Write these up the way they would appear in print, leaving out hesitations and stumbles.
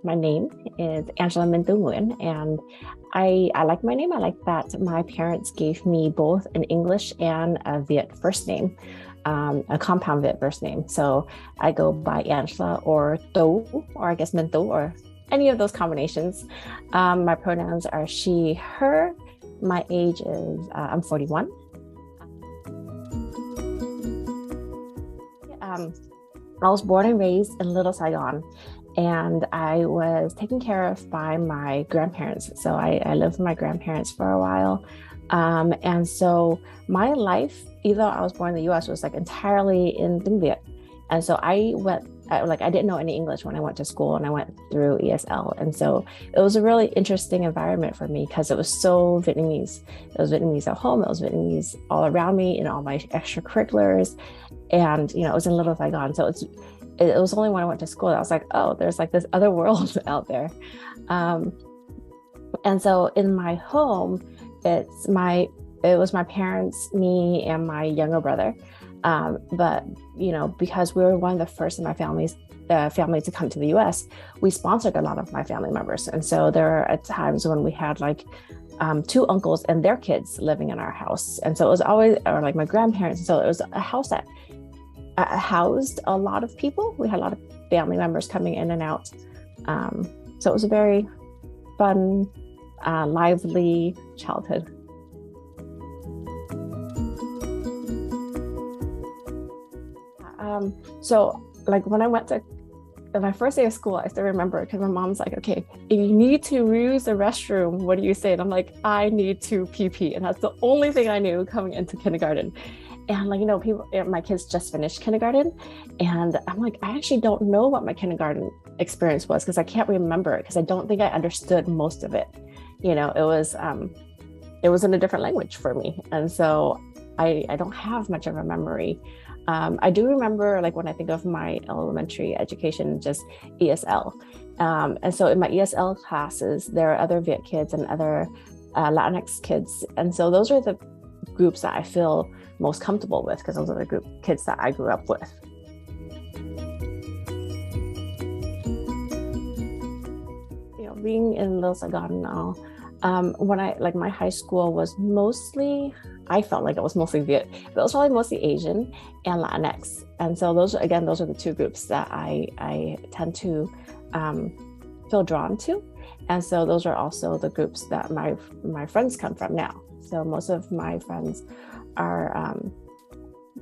my name is Angela MinhTú Nguyen, and I like my name. I like that my parents gave me both an English and a Viet first name, a compound Viet first name. So I go by Angela or Tú, or I guess MinhTú, or any of those combinations. My pronouns are she, her. My age is, I'm 41. I was born and raised in Little Saigon, and I was taken care of by my grandparents. So I lived with my grandparents for a while. And so my life, even though I was born in the US, was like entirely in Viet. And so I didn't know any English when I went to school, and I went through ESL. And so it was a really interesting environment for me because it was so Vietnamese. It was Vietnamese at home, it was Vietnamese all around me in all my extracurriculars. And, it was in Little Saigon. So it was only when I went to school that I was like, oh, there's like this other world out there. And so in my home, it was my parents, me, and my younger brother. But, because we were one of the first in my family to come to the US, we sponsored a lot of my family members. And so there are times when we had like 2 uncles and their kids living in our house. And so it was always, or like my grandparents. So it was a house that housed a lot of people. We had a lot of family members coming in and out. So it was a very fun, lively childhood. So like when I went to my first day of school, I still remember because my mom's like, okay, if you need to use the restroom, what do you say? And I'm like, I need to pee. And that's the only thing I knew coming into kindergarten. And my kids just finished kindergarten. And I'm like, I actually don't know what my kindergarten experience was because I can't remember it because I don't think I understood most of it. It was in a different language for me. And so I don't have much of a memory. I do remember like when I think of my elementary education, just ESL. And so in my ESL classes, there are other Viet kids and other Latinx kids. And so those are the groups that I feel most comfortable with because those are the kids that I grew up with. Being in Little Saigon now, when my high school was mostly, I felt like it was mostly Viet, but it was probably mostly Asian and Latinx. And so those are the 2 groups that I tend to feel drawn to. And so those are also the groups that my friends come from now. So most of my friends are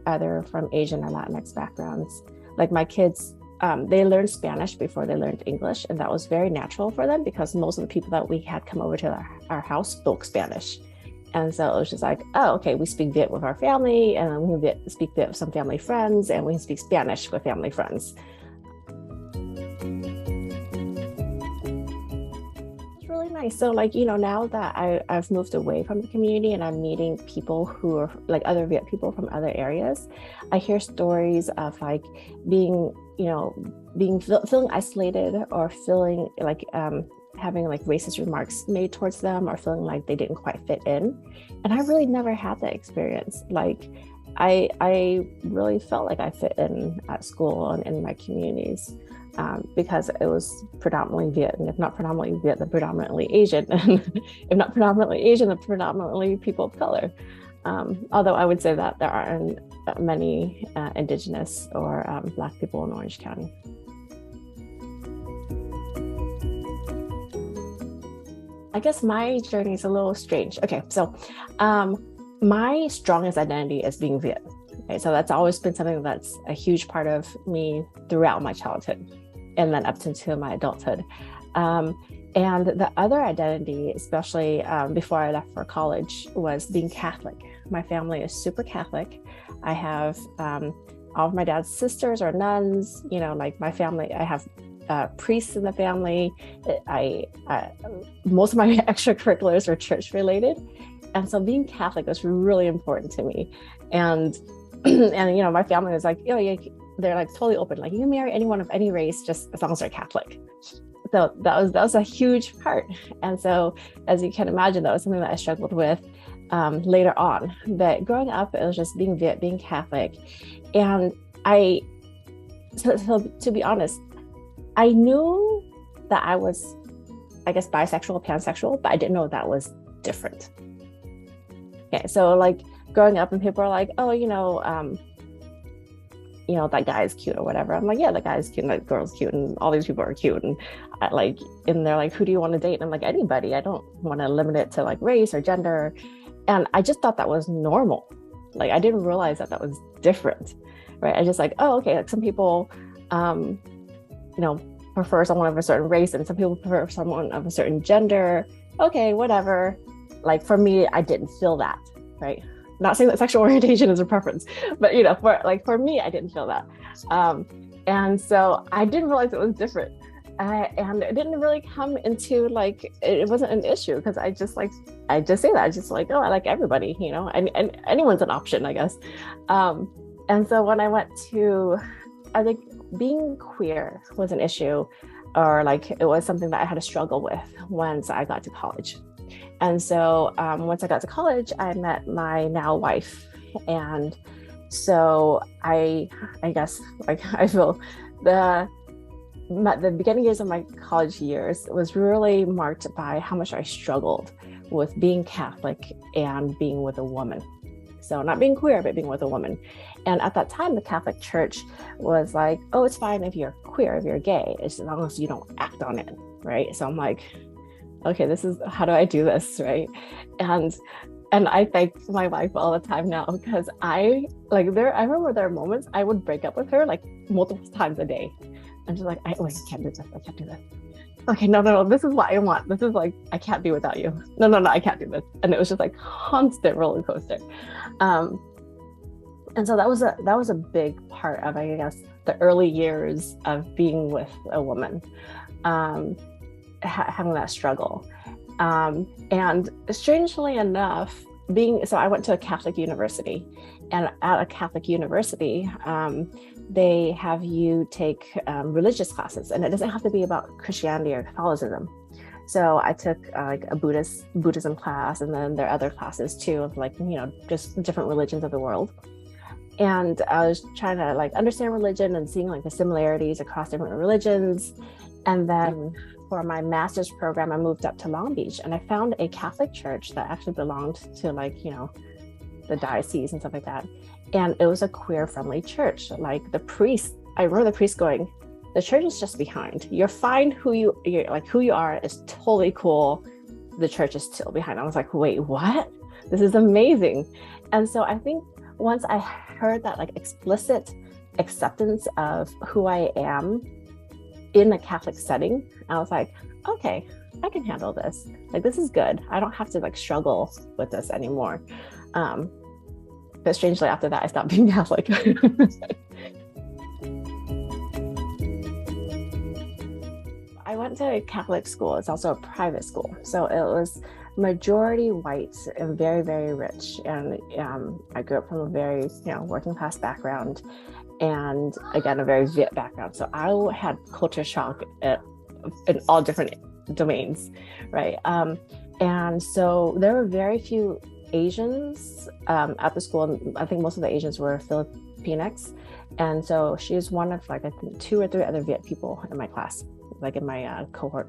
either from Asian or Latinx backgrounds. Like my kids, they learned Spanish before they learned English, and that was very natural for them because most of the people that we had come over to our house spoke Spanish. And so it was just like, oh, okay, we speak Viet with our family, and then we speak Viet with some family friends, and we speak Spanish with family friends. It's really nice. So now that I've moved away from the community and I'm meeting people who are like other Viet people from other areas, I hear stories of like being feeling isolated or feeling like having like racist remarks made towards them or feeling like they didn't quite fit in. And I really never had that experience. Like I really felt like I fit in at school and in my communities because it was predominantly Viet, and if not predominantly Viet, then predominantly Asian, and if not predominantly Asian, then predominantly people of color. Although I would say that there aren't many Indigenous or Black people in Orange County. I guess my journey is a little strange. Okay, so my strongest identity is being Viet. Okay, so that's always been something that's a huge part of me throughout my childhood and then up into my adulthood. And the other identity, especially before I left for college, was being Catholic. My family is super Catholic. I have all of my dad's sisters are nuns. Like my family, I have priests in the family. Most of my extracurriculars are church related. And so being Catholic was really important to me. And my family was like, they're like totally open. Like you can marry anyone of any race, just as long as they're Catholic. So that was a huge part. And so as you can imagine, that was something that I struggled with later on. But growing up, it was just being Viet, being Catholic. And so to be honest, I knew that I was, I guess, bisexual, pansexual, but I didn't know that was different. Okay, so like growing up and people are like, oh, that guy is cute or whatever. I'm like, yeah, that guy is cute and that girl's cute and all these people are cute. And they're like, who do you want to date? And I'm like, anybody. I don't want to limit it to like race or gender. And I just thought that was normal. Like, I didn't realize that was different, right? I just like, oh, okay. Like some people, prefer someone of a certain race and some people prefer someone of a certain gender. Okay, whatever. Like for me, I didn't feel that, right? Not saying that sexual orientation is a preference, but for me, I didn't feel that. And so I didn't realize it was different. And it didn't really come into like, it wasn't an issue because I just say that. I just like, oh, I like everybody, and anyone's an option, I guess. And so when I went to, I think being queer was an issue, or like it was something that I had to struggle with once I got to college. And so once I got to college, I met my now wife. And so I guess like I feel the beginning years of my college years was really marked by how much I struggled with being Catholic and being with a woman. So not being queer, but being with a woman. And at that time, the Catholic Church was like, oh, it's fine if you're queer, if you're gay, as long as you don't act on it, right? So I'm like, okay, how do I do this, right? And I thank my wife all the time now because I remember there are moments I would break up with her like multiple times a day. And she's like, I can't do this. I can't do this. Okay, no, this is what I want. This is like, I can't be without you. No, I can't do this. And it was just like constant roller coaster. And so that was a big part of, I guess, the early years of being with a woman, having that struggle. And strangely enough, so I went to a Catholic university, and at a Catholic university, they have you take religious classes, and it doesn't have to be about Christianity or Catholicism. So I took like a Buddhism class, and then there are other classes too of like, just different religions of the world. And I was trying to like understand religion and seeing like the similarities across different religions. And then for my master's program, I moved up to Long Beach, and I found a Catholic church that actually belonged to like, the diocese and stuff like that. And it was a queer-friendly church. Like I remember the priest going, the church is just behind. You're fine who you are is totally cool. The church is still behind. I was like, wait, what? This is amazing. And so I think once I heard that like explicit acceptance of who I am in a Catholic setting, I was like, okay, I can handle this. Like, this is good. I don't have to like struggle with this anymore. But strangely, after that, I stopped being Catholic. I went to a Catholic school. It's also a private school. So it was majority white and very, very rich. And I grew up from a very, working class background, and again, a very Viet background. So I had culture shock in all different domains, right? And so there were very few Asians at the school. And I think most of the Asians were Filipinx. And so she was one of like, I think 2 or 3 other Viet people in my class, like in my cohort.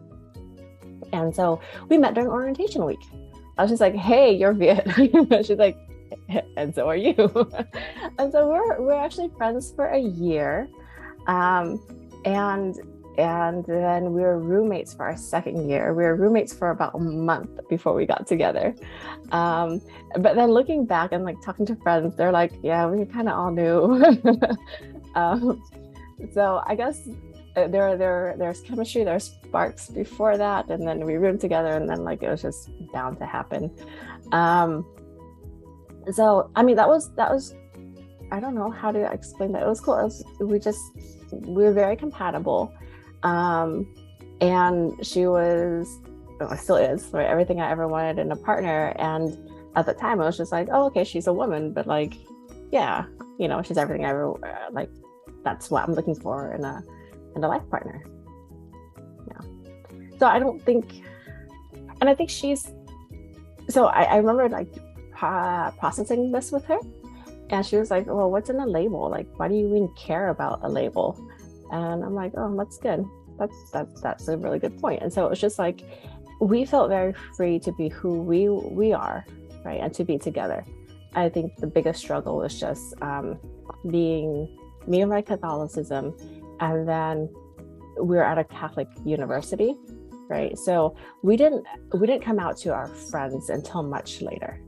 And so we met during orientation week. I was just like, hey, you're Viet. She's like, and so are you. And so we're actually friends for a year. And then we were roommates for our second year. We were roommates for about a month before we got together. But then looking back and like talking to friends, they're like, yeah, we kind of all knew. So I guess there's chemistry, there's sparks before that, and then we roomed together, and then like it was just bound to happen. So I mean that was I don't know how to explain that. It was cool. We were very compatible. And she still is, right? Everything I ever wanted in a partner. And at the time I was just like, oh, okay, she's a woman, but like, yeah, she's everything I ever, like, that's what I'm looking for in a life partner. Yeah. So I don't think, and I think so I remember like processing this with her, and she was like, well, what's in a label? Like, why do you even care about a label? And I'm like, oh, that's good. that's a really good point. And so it was just like, we felt very free to be who we are, right, and to be together. I think the biggest struggle was just being me and my Catholicism, and then we were at a Catholic university, right? So we didn't come out to our friends until much later.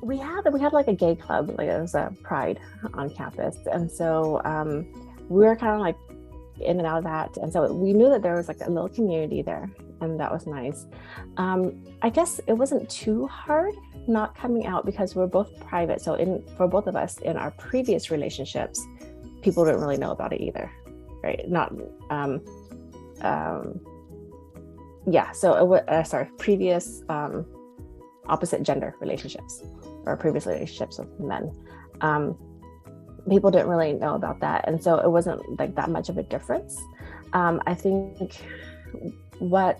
We had like a gay club, like it was a pride on campus, and so we were kind of like in and out of that, and so we knew that there was like a little community there, and that was nice. I guess it wasn't too hard not coming out because we're both private. So for both of us in our previous relationships, people didn't really know about it either, right? Not so it was previous opposite gender relationships or previous relationships with men. People didn't really know about that, and so it wasn't like that much of a difference. I think what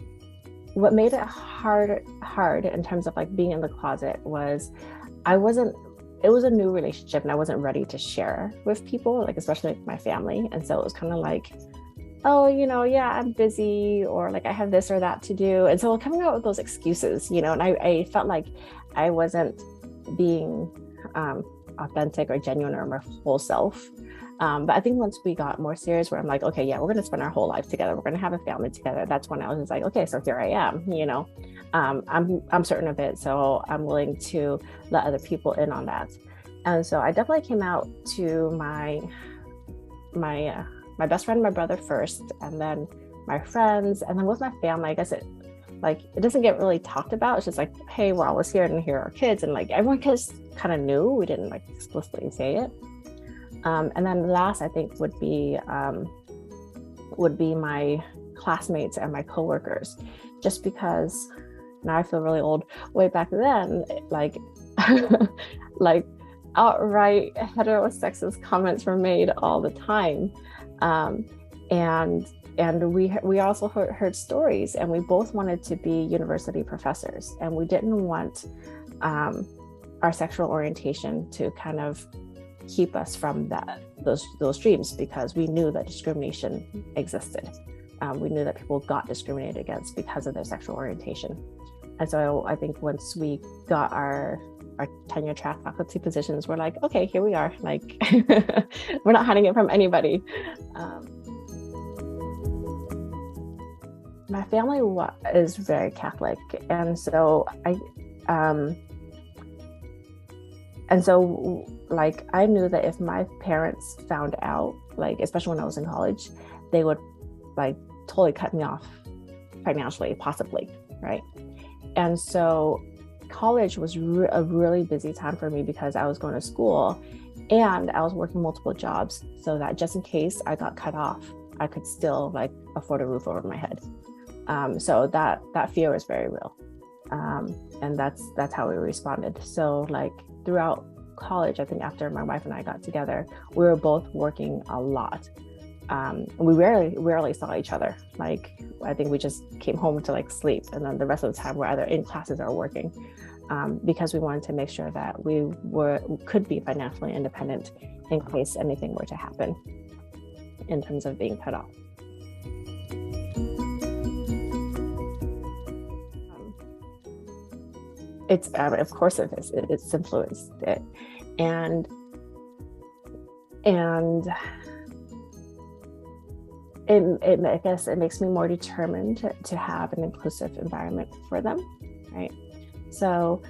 made it hard in terms of like being in the closet was it was a new relationship, and I wasn't ready to share with people, like especially like my family. And so it was kind of like, oh, yeah, I'm busy, or like I have this or that to do. And so coming out with those excuses, and I felt like I wasn't being authentic or genuine or my full self. But I think once we got more serious, where I'm like, okay, yeah, we're going to spend our whole life together, we're going to have a family together, that's when I was just like, okay, so here I am, I'm certain of it, so I'm willing to let other people in on that. And so I definitely came out to my best friend, my brother first, and then my friends, and then with my family. I guess it doesn't get really talked about. It's just like, hey, we're always here, and here are our kids, and like everyone just kind of knew. We didn't like explicitly say it. And then last, I think, would be my classmates and my coworkers, just because now I feel really old. Way back then, like like outright hetero-sexist comments were made all the time, and we also heard stories, and we both wanted to be university professors, and we didn't want our sexual orientation to kind of keep us from those dreams, because we knew that discrimination existed. We knew that people got discriminated against because of their sexual orientation. And so I think once we got our tenure track faculty positions, we're like, okay, here we are. Like, we're not hiding it from anybody. My family is very Catholic, and so like I knew that if my parents found out, like especially when I was in college, they would like totally cut me off financially, possibly, right? And so college was a really busy time for me because I was going to school and I was working multiple jobs, so that just in case I got cut off, I could still like afford a roof over my head. So that fear was very real, and that's how we responded. So like throughout college, I think after my wife and I got together, we were both working a lot. We rarely saw each other. Like I think we just came home to like sleep, and then the rest of the time we're either in classes or working, because we wanted to make sure that we could be financially independent in case anything were to happen in terms of being cut off. It's of course it's influenced it, and I guess it makes me more determined to have an inclusive environment for them, right? So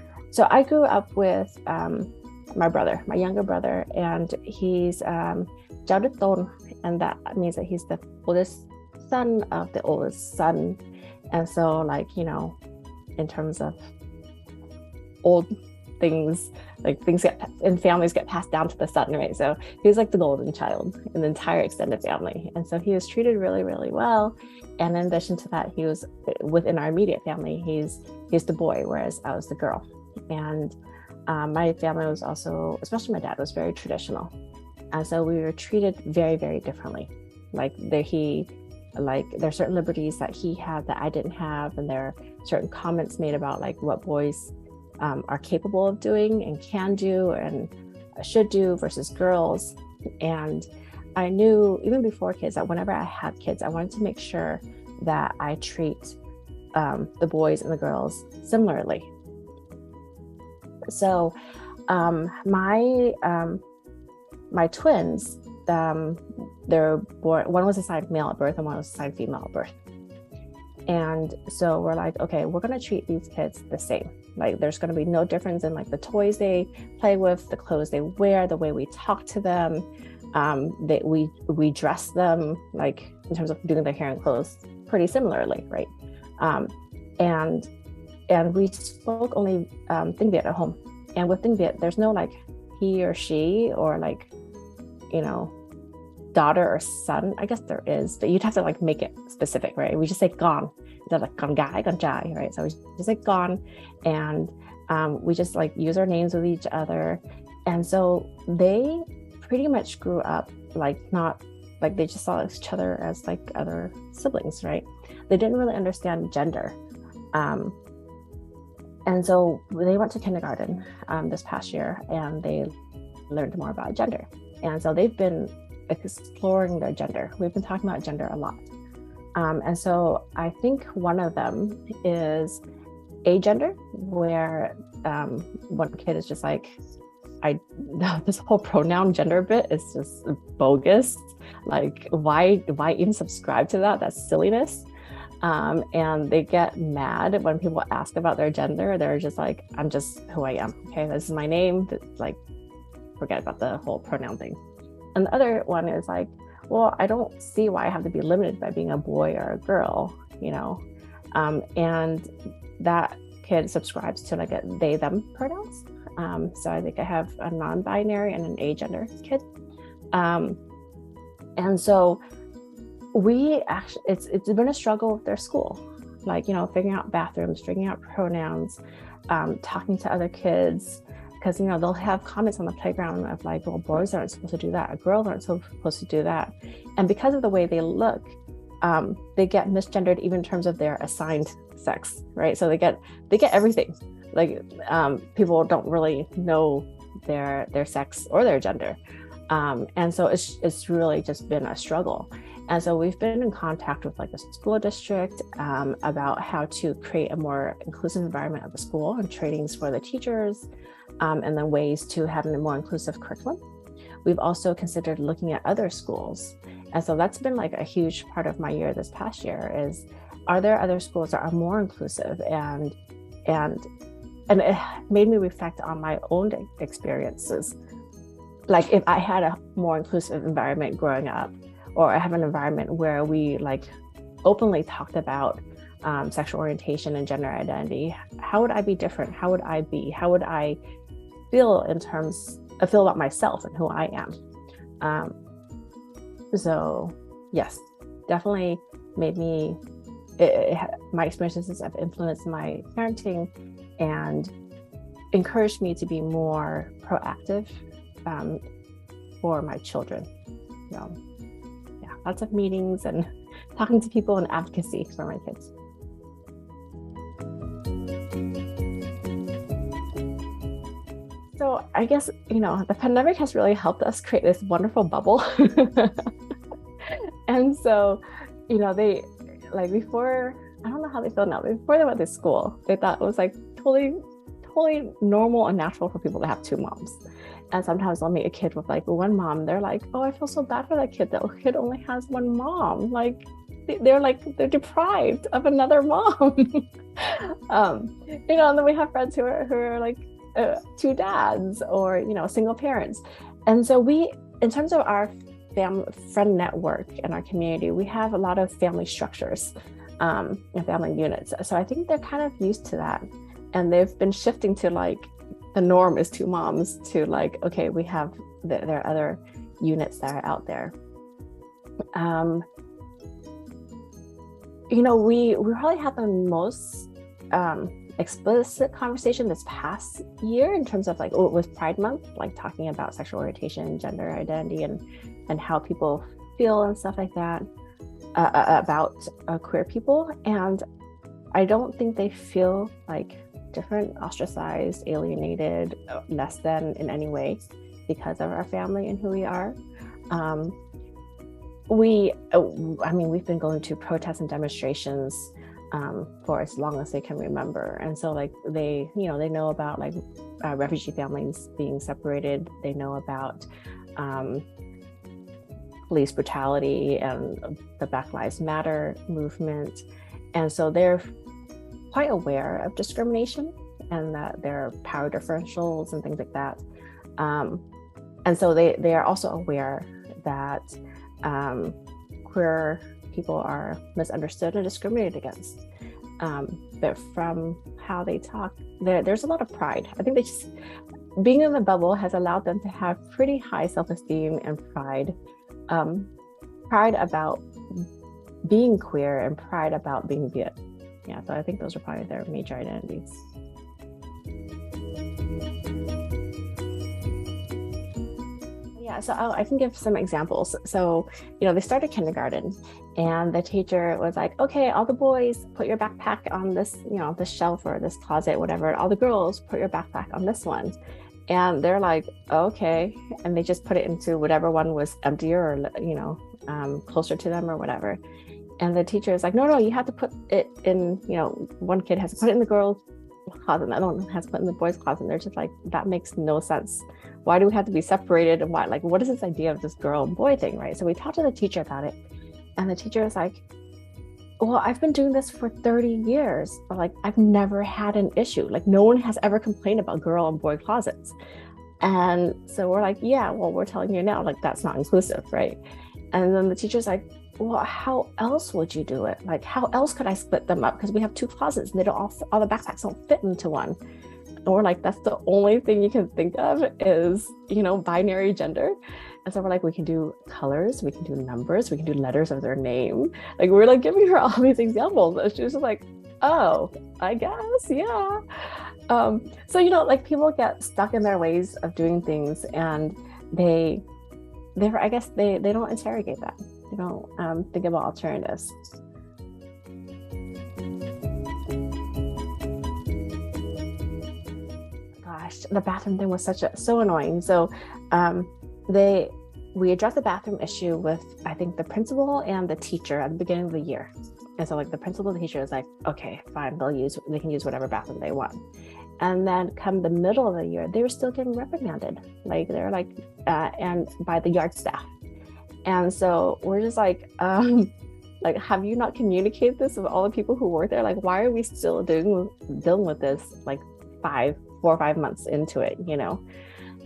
I grew up with my younger brother, and he's Jaudeton, and that means that he's the oldest son of the oldest son. And so like, in terms of old things, like things families get passed down to the son, right? So he was like the golden child in the entire extended family, and so he was treated really, really well. And in addition to that, he was within our immediate family, he's the boy, whereas I was the girl. And my family was also, especially my dad, was very traditional, and so we were treated very, very differently. Like there are certain liberties that he had that I didn't have, and there are certain comments made about like what boys are capable of doing and can do and should do versus girls. And I knew even before kids that whenever I had kids, I wanted to make sure that I treat the boys and the girls similarly. So my twins, they're born, one was assigned male at birth and one was assigned female at birth. And so we're like, okay, we're going to treat these kids the same. Like there's going to be no difference in like the toys they play with, the clothes they wear, the way we talk to them. That we dress them, like in terms of doing their hair and clothes pretty similarly, right? And we spoke only Tiếng Việt at home. And with Tiếng Việt, there's no like he or she or like, you know, daughter or son. I guess there is, but you'd have to like make it specific, right? We just say con, instead of like con gái, con trai, right? So we just say con, and we just like use our names with each other. And so they pretty much grew up like not like they just saw each other as like other siblings, right? They didn't really understand gender. And so they went to kindergarten this past year, and they learned more about gender. And so they've been exploring their gender. We've been talking about gender a lot. And so I think one of them is agender, where one kid is just like, this whole pronoun gender bit is just bogus. Like, why even subscribe to that? That's silliness. And they get mad when people ask about their gender. They're just like, I'm just who I am. Okay, this is my name. Like, forget about the whole pronoun thing. And the other one is like, well, I don't see why I have to be limited by being a boy or a girl, you know? And that kid subscribes to like a they, them pronouns. So I think I have a non-binary and an agender kid. And so we actually, it's been a struggle with their school, like, you know, figuring out bathrooms, figuring out pronouns, talking to other kids, because, you know, they'll have comments on the playground of like, well, boys aren't supposed to do that, girls aren't supposed to do that. And because of the way they look, they get misgendered even in terms of their assigned sex, right? So they get everything. Like, people don't really know their sex or their gender. And so it's really just been a struggle. And so we've been in contact with like the school district about how to create a more inclusive environment at the school and trainings for the teachers, and then ways to have a more inclusive curriculum. We've also considered looking at other schools. And so that's been like a huge part of my year this past year is, are there other schools that are more inclusive? And it made me reflect on my own experiences. Like, if I had a more inclusive environment growing up, or I have an environment where we like openly talked about sexual orientation and gender identity, how would I be different? How would I feel feel about myself and who I am? So yes, definitely made me, my experiences have influenced my parenting and encouraged me to be more proactive for my children. So yeah, lots of meetings and talking to people and advocacy for my kids. So I guess, you know, the pandemic has really helped us create this wonderful bubble. And so, you know, they, like, before, I don't know how they feel now, but before they went to school, they thought it was like totally normal and natural for people to have two moms. And sometimes I'll meet a kid with like one mom. They're like, oh, I feel so bad for that kid. That kid only has one mom. Like, they're deprived of another mom. You know, and then we have friends who are like two dads, or, you know, single parents. And so we, in terms of our friend network and our community, we have a lot of family structures and family units. So I think they're kind of used to that. And they've been shifting to like, the norm is two moms, to like, okay, we have, there are other units that are out there. You know, we probably had the most explicit conversation this past year in terms of like, with Pride Month, like talking about sexual orientation, gender identity, and how people feel and stuff like that about queer people. And I don't think they feel like different, ostracized, alienated, less than in any way because of our family and who we are. we've been going to protests and demonstrations for as long as they can remember. And so like they know about like refugee families being separated. They know about police brutality and the Black Lives Matter movement. And so they're quite aware of discrimination and that there are power differentials and things like that. And so they are also aware that queer people are misunderstood and discriminated against. But from how they talk, there's a lot of pride. I think being in the bubble has allowed them to have pretty high self-esteem and pride. Pride about being queer and pride about being Viet. Yeah, so I think those are probably their major identities. Yeah, so I can give some examples. So, they started kindergarten and the teacher was like, okay, all the boys put your backpack on this, this shelf or this closet, whatever. All the girls put your backpack on this one. And they're like, okay. And they just put it into whatever one was emptier or, closer to them or whatever. And the teacher is like, no, you have to put it in, one kid has to put it in the girl's closet and the other one has to put it in the boys' closet. And they're just like, that makes no sense. Why do we have to be separated? And why, like, what is this idea of this girl and boy thing, right? So we talked to the teacher about it. And the teacher is like, well, I've been doing this for 30 years. But like, I've never had an issue. Like, no one has ever complained about girl and boy closets. And so we're like, yeah, well, we're telling you now, like, that's not inclusive, right? And then the teacher's like, well, how else would you do it? Like, how else could I split them up? Because we have two closets and they don't all the backpacks don't fit into one. And we're like, that's the only thing you can think of is, binary gender. And so we're like, we can do colors, we can do numbers, we can do letters of their name. Like, we're like giving her all these examples. And she was just like, oh, I guess, yeah. So, like people get stuck in their ways of doing things and they don't interrogate that. They don't think about alternatives. Gosh, the bathroom thing was so annoying. So we addressed the bathroom issue with, I think, the principal and the teacher at the beginning of the year. And so like the principal and the teacher was like, okay, fine, they can use whatever bathroom they want. And then come the middle of the year, they were still getting reprimanded. Like they're like, and by the yard staff. And so we're just like, have you not communicated this with all the people who work there? Like, why are we still dealing with this like 4 or 5 months into it,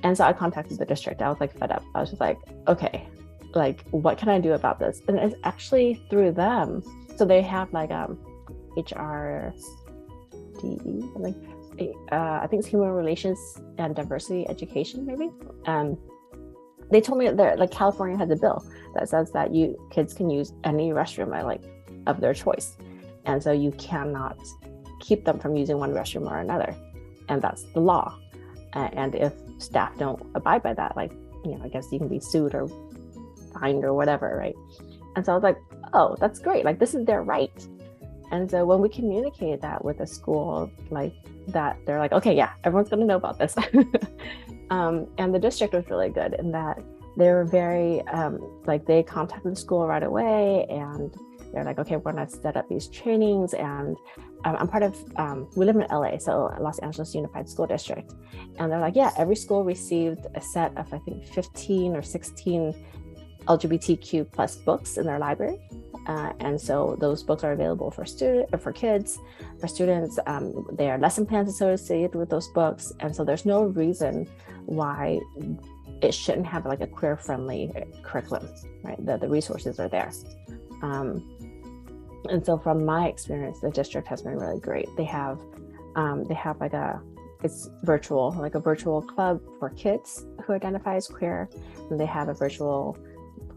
And so I contacted the district. I was like fed up. I was just like, okay, like, what can I do about this? And it's actually through them. So they have like HRDE, like I think it's Human Relations and Diversity Education, maybe. They told me that like California has a bill that says that kids can use any restroom of their choice, and so you cannot keep them from using one restroom or another, and that's the law. And if staff don't abide by that, I guess you can be sued or fined or whatever, right? And so I was like, oh, that's great. Like, this is their right. And so when we communicated that with the school, like that, they're like, okay, yeah, everyone's going to know about this. And the district was really good in that they were very, they contacted the school right away and they're like, okay, we're going to set up these trainings. And I'm part of, we live in LA, so Los Angeles Unified School District. And they're like, yeah, every school received a set of, I think, 15 or 16 LGBTQ plus books in their library. And so those books are available for kids, for students. There are lesson plans associated with those books. And so there's no reason why it shouldn't have like a queer-friendly curriculum, right? The resources are there. And so from my experience, the district has been really great. They have it's virtual, like a virtual club for kids who identify as queer. And they have a virtual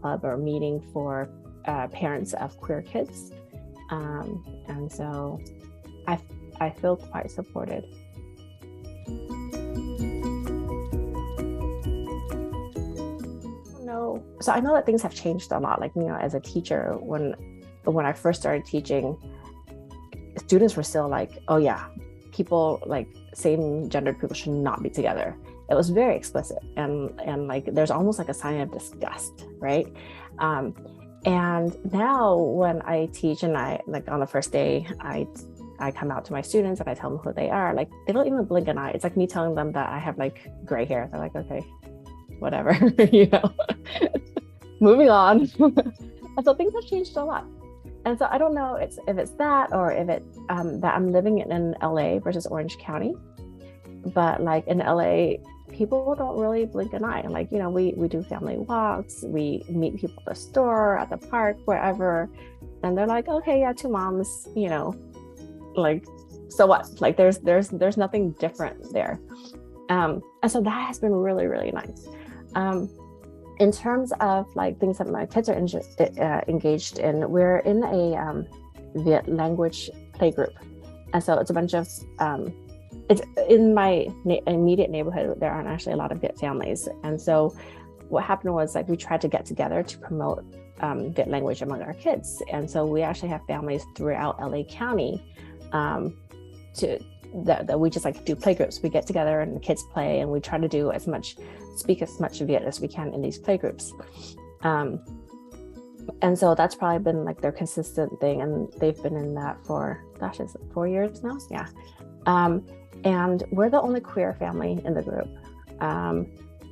club or meeting for parents of queer kids. And so I feel quite supported. So I know that things have changed a lot. Like, as a teacher, when I first started teaching, students were still like, oh yeah, people like same gendered people should not be together. it was very explicit, and like there's almost like a sign of disgust, right? And now when I teach, and I like on the first day, I come out to my students and I tell them who they are. Like they don't even blink an eye. It's like me telling them that I have like gray hair. They're like, okay, whatever, you know, moving on. And so things have changed a lot. And so I don't know if it's that, or if it that I'm living in LA versus Orange County. But like in LA, people don't really blink an eye. Like, you know, we do family walks, we meet people at the store, at the park, wherever. And they're like, okay, yeah, two moms, you know, like, so what? Like there's nothing different there. And so that has been really, really nice. In terms of like things that my kids are engaged in, we're in a Viet language playgroup. And so it's a bunch of, it's in my immediate neighborhood, there aren't actually a lot of Viet families. And so what happened was like we tried to get together to promote Viet language among our kids. And so we actually have families throughout LA County that we just like do playgroups. We get together and the kids play, and we try to speak as much Viet as we can in these playgroups. And so that's probably been like their consistent thing, and they've been in that for, gosh, is it 4 years now? Yeah. And we're the only queer family in the group.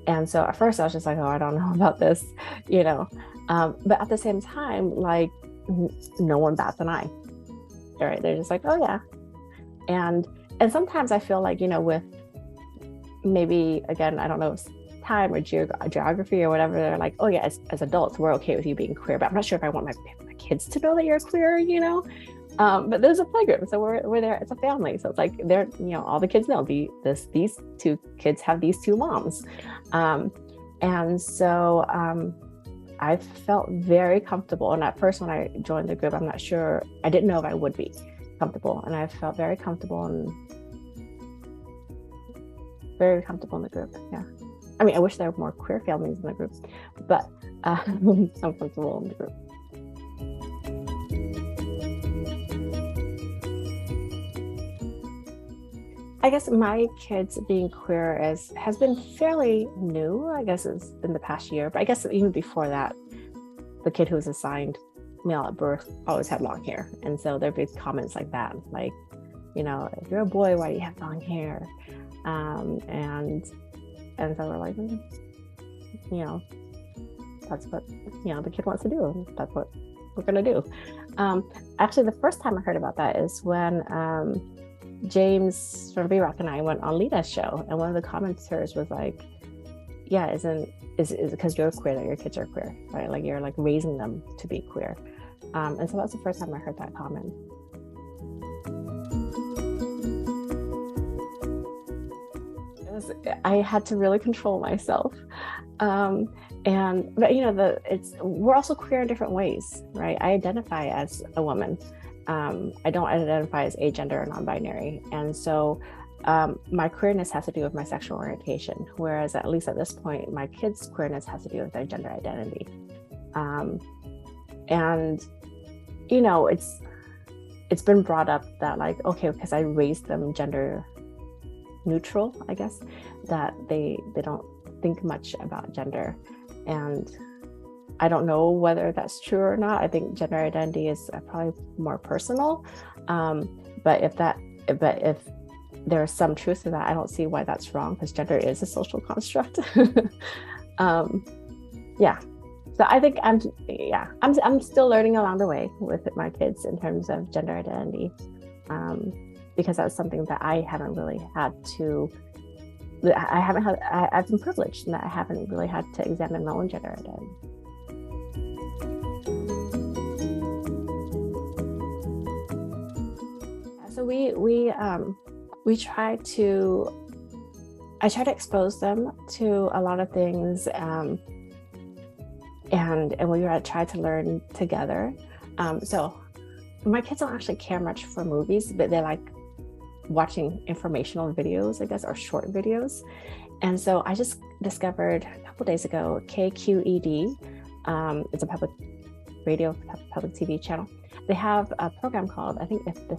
And so at first I was just like, oh, I don't know about this, you know. But at the same time, like no one bats an eye. All right, they're just like, oh yeah. And sometimes I feel like, you know, with maybe, again, I don't know, time or geography or whatever, they're like, oh yeah, as adults, we're okay with you being queer, but I'm not sure if I want my kids to know that you're queer, you know? But there's a playgroup, so we're there, it's a family. So it's like, they're, you know, all the kids know these two kids have these two moms. And so I felt very comfortable. And at first when I joined the group, I'm not sure, I didn't know if I would be comfortable. And I felt very comfortable in the group. Yeah. I mean, I wish there were more queer families in the group, but I'm comfortable in the group. I guess my kids being queer has been fairly new. I guess it's in the past year, but I guess even before that, the kid who was assigned male at birth always had long hair. And so there'd be comments like that, like, you know, if you're a boy, why do you have long hair? And so we're like, you know, that's what, you know, the kid wants to do. And that's what we're going to do. Actually, the first time I heard about that is when James from VROC and I went on Lita's show. And one of the commenters was like, yeah, is it because you're queer that your kids are queer, right? Like you're like raising them to be queer. And so that's the first time I heard that comment. I had to really control myself. But you know, we're also queer in different ways, right? I identify as a woman. I don't identify as agender or non-binary. And so my queerness has to do with my sexual orientation, whereas at least at this point, my kids' queerness has to do with their gender identity. And, you know, it's been brought up that like, okay, because I raised them gender neutral, I guess, that they don't think much about gender. And I don't know whether that's true or not. I think gender identity is probably more personal. But if there's some truth to that, I don't see why that's wrong, because gender is a social construct. Yeah. So I think I'm still learning along the way with my kids in terms of gender identity. Because that's something that I haven't really had to, I've been privileged in that I haven't really had to examine my own gender identity. So I try to expose them to a lot of things, and we try to learn together. So my kids don't actually care much for movies, but they like watching informational videos, I guess, or short videos. And so I just discovered a couple days ago, KQED, it's a public radio, public TV channel. They have a program called, I think, If the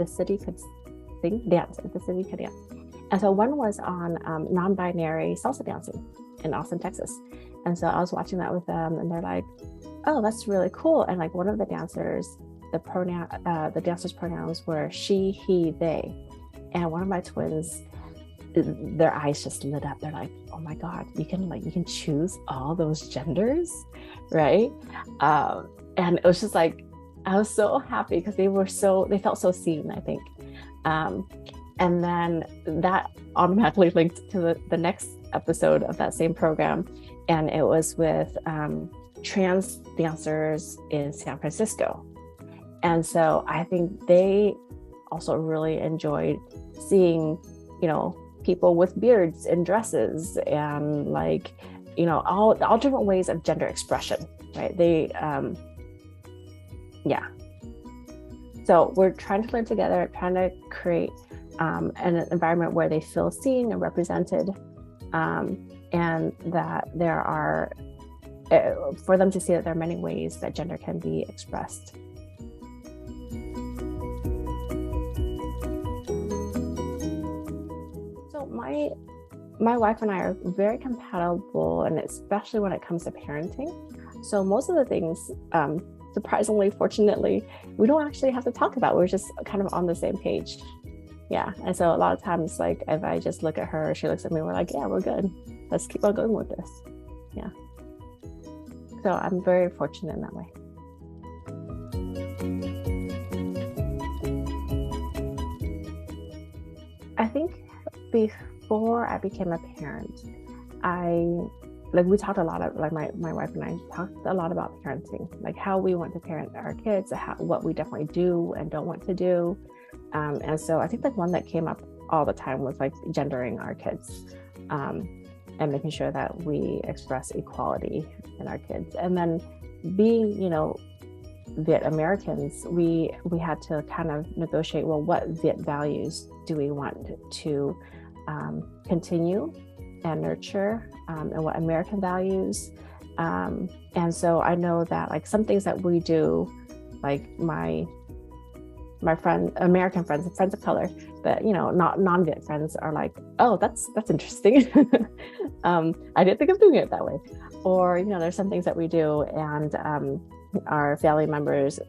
City Could Sing, Dance, If the City Could Dance. And so one was on non-binary salsa dancing in Austin, Texas. And so I was watching that with them, and they're like, oh, that's really cool. And like one of the dancers, the dancer's pronouns were she, he, they. And one of my twins, their eyes just lit up. They're like, oh my God, you can choose all those genders, right? And it was just like, I was so happy because they felt so seen, I think. And then that automatically linked to the next episode of that same program. And it was with trans dancers in San Francisco. And so I think they also really enjoyed seeing, people with beards and dresses and like, all different ways of gender expression, right? So we're trying to learn together, trying to create an environment where they feel seen and represented, and that there are, for them to see that there are many ways that gender can be expressed. So my wife and I are very compatible, and especially when it comes to parenting. So most of the things, surprisingly, fortunately, we don't actually have to talk about. We're just kind of on the same page. Yeah. And so a lot of times, like if I just look at her, she looks at me, we're like, yeah, we're good. Let's keep on going with this. Yeah. So I'm very fortunate in that way. I think before I became a parent, we talked a lot of, like my wife and I talked a lot about parenting, like how we want to parent our kids, what we definitely do and don't want to do. And so I think like one that came up all the time was like gendering our kids, and making sure that we express equality in our kids. And then being, Viet Americans, we had to kind of negotiate, well, what Viet values do we want to continue and nurture, and what American values. And so I know that like some things that we do, like my American friends of color, but not non-Viet friends are like, oh, that's interesting. I didn't think of doing it that way. Or there's some things that we do, and our family members,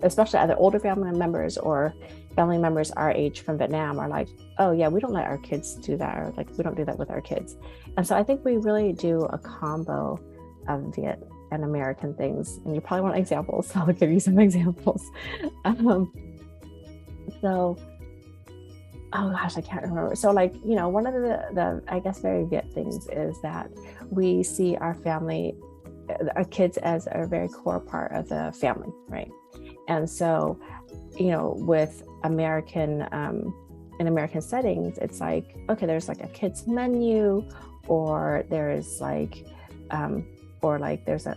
especially either older family members or family members our age from Vietnam, are like, oh yeah, we don't let our kids do that, or like we don't do that with our kids. And so I think we really do a combo of Viet and American things, and you probably want examples, so I'll give you some examples. So, oh gosh, I can't remember. So like, one of the I guess very Viet things is that we see our family, our kids, as a very core part of the family, right? And so, with American, in American settings, it's like, okay, there's like a kids menu, or there's like, there's a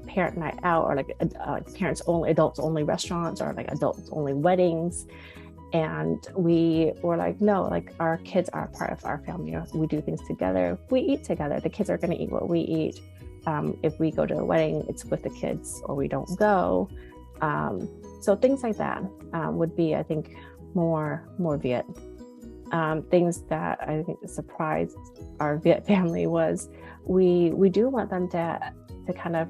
parent night out, or like parents only, adults only restaurants, or like adults only weddings. And we were like, no, like our kids are part of our family. We do things together. We eat together. The kids are going to eat what we eat. If we go to a wedding, it's with the kids, or we don't go. So things like that would be, I think, more Viet. Things that I think surprised our Viet family was we do want them to kind of,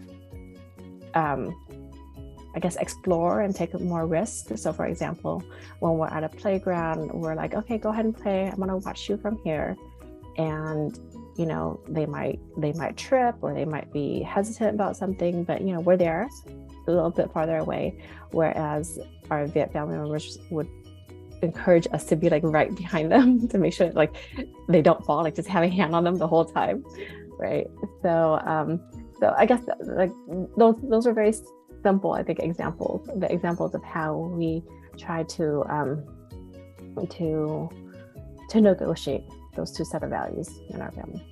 I guess, explore and take more risks. So for example, when we're at a playground, we're like, okay, go ahead and play. I'm gonna watch you from here. And they might trip, or they might be hesitant about something, but we're there a little bit farther away. Whereas our Viet family members would encourage us to be like right behind them to make sure like they don't fall, like just have a hand on them the whole time, right? So I guess like those are very simple, I think, examples of how we try to negotiate those two set of values in our family.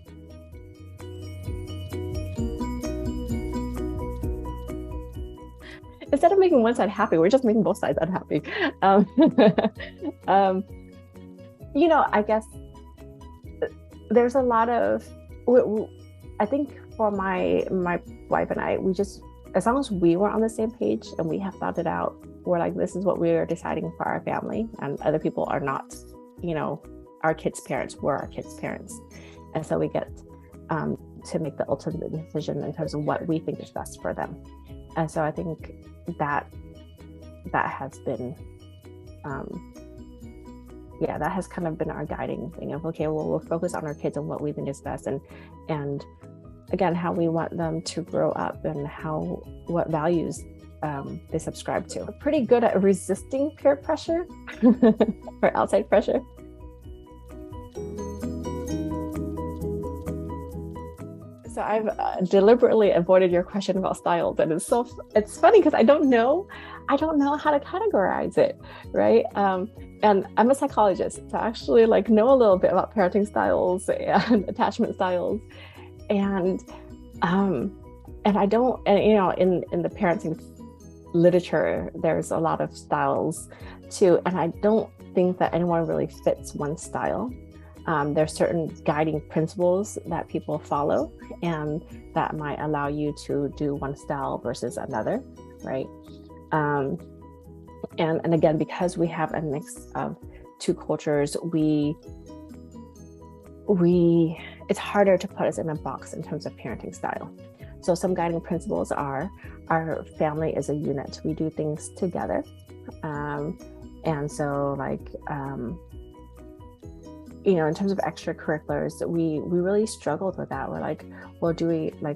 Instead of making one side happy, we're just making both sides unhappy. I guess there's a lot of, I think for my wife and I, we just, as long as we were on the same page and we have thought it out, we're like, this is what we are deciding for our family, and other people are not our kids' parents were our kids' parents. And so we get to make the ultimate decision in terms of what we think is best for them. And so I think that has been, that has kind of been our guiding thing of, okay, well, we'll focus on our kids and what we think is best, and again, how we want them to grow up and what values they subscribe to. We're pretty good at resisting peer pressure or outside pressure. So I've deliberately avoided your question about styles, and it's funny because I don't know how to categorize it, right? And I'm a psychologist, so I actually know a little bit about parenting styles and attachment styles, and I don't, in the parenting literature, there's a lot of styles too, and I don't think that anyone really fits one style. There's certain guiding principles that people follow, and that might allow you to do one style versus another, right? And again, because we have a mix of two cultures, it's harder to put us in a box in terms of parenting style. So some guiding principles are, our family is a unit. We do things together. And so in terms of extracurriculars, we really struggled with that. We're like, well,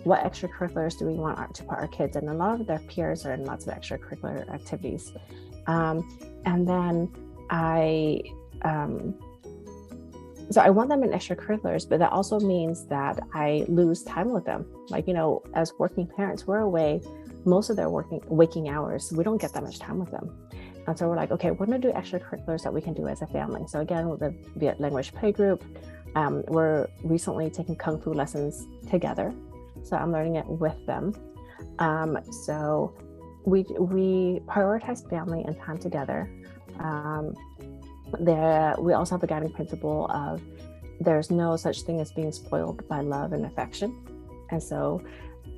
what extracurriculars do we want to put our kids in? And a lot of their peers are in lots of extracurricular activities. And then so I want them in extracurriculars, but that also means that I lose time with them. As working parents, we're away most of their waking hours. We don't get that much time with them. And so we're like, okay, we're going to do extracurriculars that we can do as a family. So again, with the Viet language playgroup, we're recently taking Kung Fu lessons together. So I'm learning it with them. So we prioritize family and time together. We also have a guiding principle of there's no such thing as being spoiled by love and affection. And so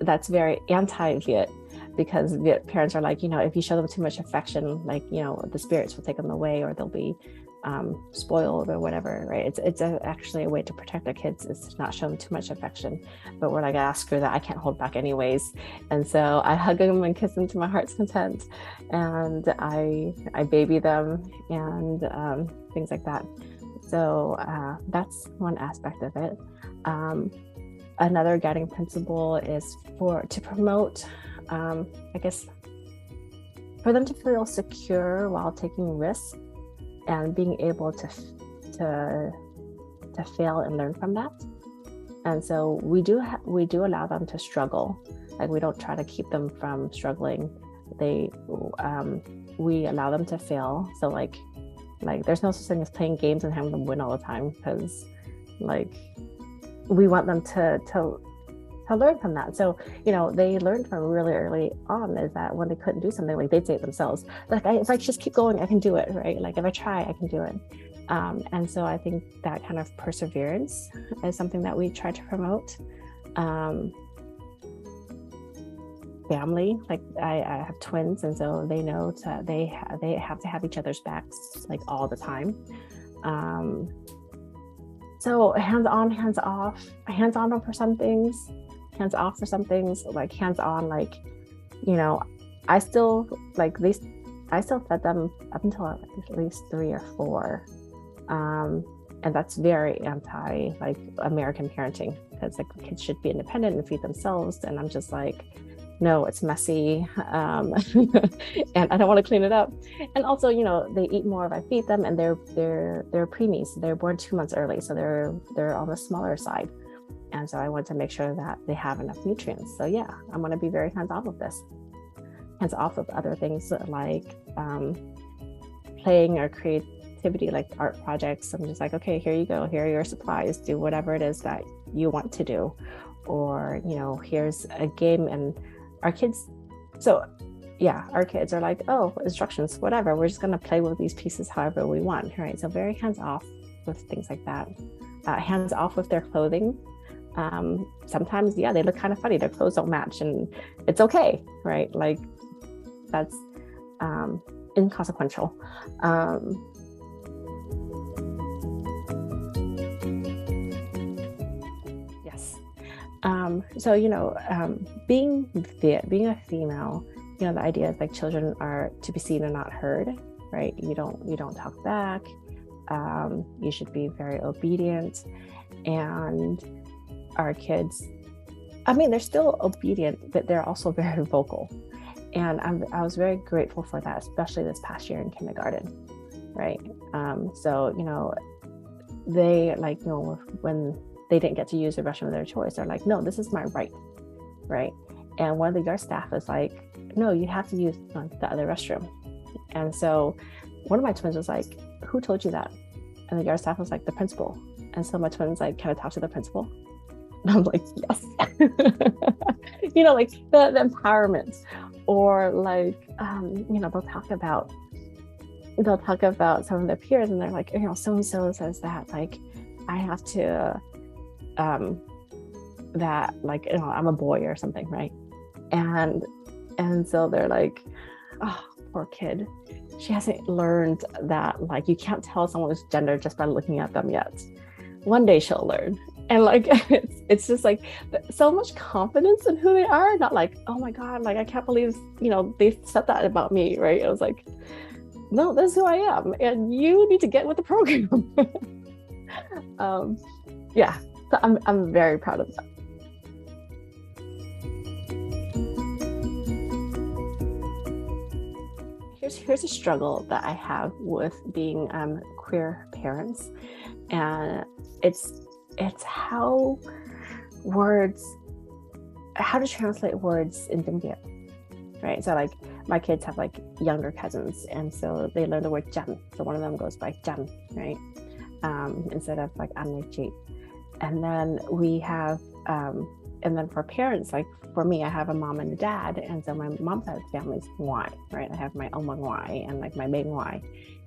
that's very anti-Viet, because Viet parents are like, if you show them too much affection, the spirits will take them away, or they'll be spoiled or whatever, right? It's actually a way to protect their kids, is to not show them too much affection. But we're like, screw that, I can't hold back anyways. And so I hug them and kiss them to my heart's content, and I baby them and things like that. So that's one aspect of it. Another guiding principle is to promote, I guess, for them to feel secure while taking risks and being able to fail and learn from that. And so we do allow them to struggle. We don't try to keep them from struggling. We allow them to fail. So there's no such thing as playing games and having them win all the time, because we want them to learn from that. So, they learned from really early on is that when they couldn't do something, they'd say it themselves. If I just keep going, I can do it, right? If I try, I can do it. And so I think that kind of perseverance is something that we try to promote. Family, I have twins, and so they know they have to have each other's backs all the time. So hands on, hands off. Hands on for some things, hands off for some things. Hands on, I still fed them up until at least 3 or 4, and that's very anti American parenting, because kids should be independent and feed themselves. And I'm just no, it's messy, and I don't want to clean it up. And also, they eat more if I feed them, and they're preemies. They're born 2 months early, so they're on the smaller side. And so I want to make sure that they have enough nutrients. So yeah, I'm going to be very hands off with this. Hands off with other things playing or creativity, art projects. I'm just okay, here you go. Here are your supplies. Do whatever it is that you want to do. Or, here's a game. And our kids are oh, instructions, whatever. We're just going to play with these pieces however we want, right? So very hands off with things like that. Hands off with their clothing. Sometimes, they look kind of funny. Their clothes don't match, and it's okay, right? That's inconsequential. So, being a female, the idea is like children are to be seen and not heard, right? You don't talk back. You should be very obedient. And our kids, they're still obedient, but they're also very vocal. And I was very grateful for that, especially this past year in kindergarten, right? So, they when they didn't get to use the restroom of their choice, they're like, no, this is my right, right? And one of the yard staff is like, no, you have to use the other restroom. And so one of my twins was like, who told you that? And the yard staff was like, the principal. And so my twins like, can I talk to the principal? And I'm like, yes. Like the empowerment, or like, they'll talk about some of their peers, and they're like, so-and-so says that, like, I have to, that, like, I'm a boy or something, right? And so they're like, oh, poor kid. She hasn't learned that, like, you can't tell someone's gender just by looking at them yet. One day she'll learn. And like, it's just like so much confidence in who they are, not like, oh my God, like, I can't believe, they said that about me, right? I was like, no, this is who I am, and you need to get with the program. Yeah, so I'm very proud of that. Here's a struggle that I have with being queer parents, and it's how to translate words in Viet, right? So like my kids have like younger cousins, and so they learn the word Jan. So one of them goes by Jan, right? Instead of like Annechi. And then we have, and then for parents, like for me, I have a mom and a dad. And so my mom's side of the family is Y, right? I have my Oma Y and like my main Y.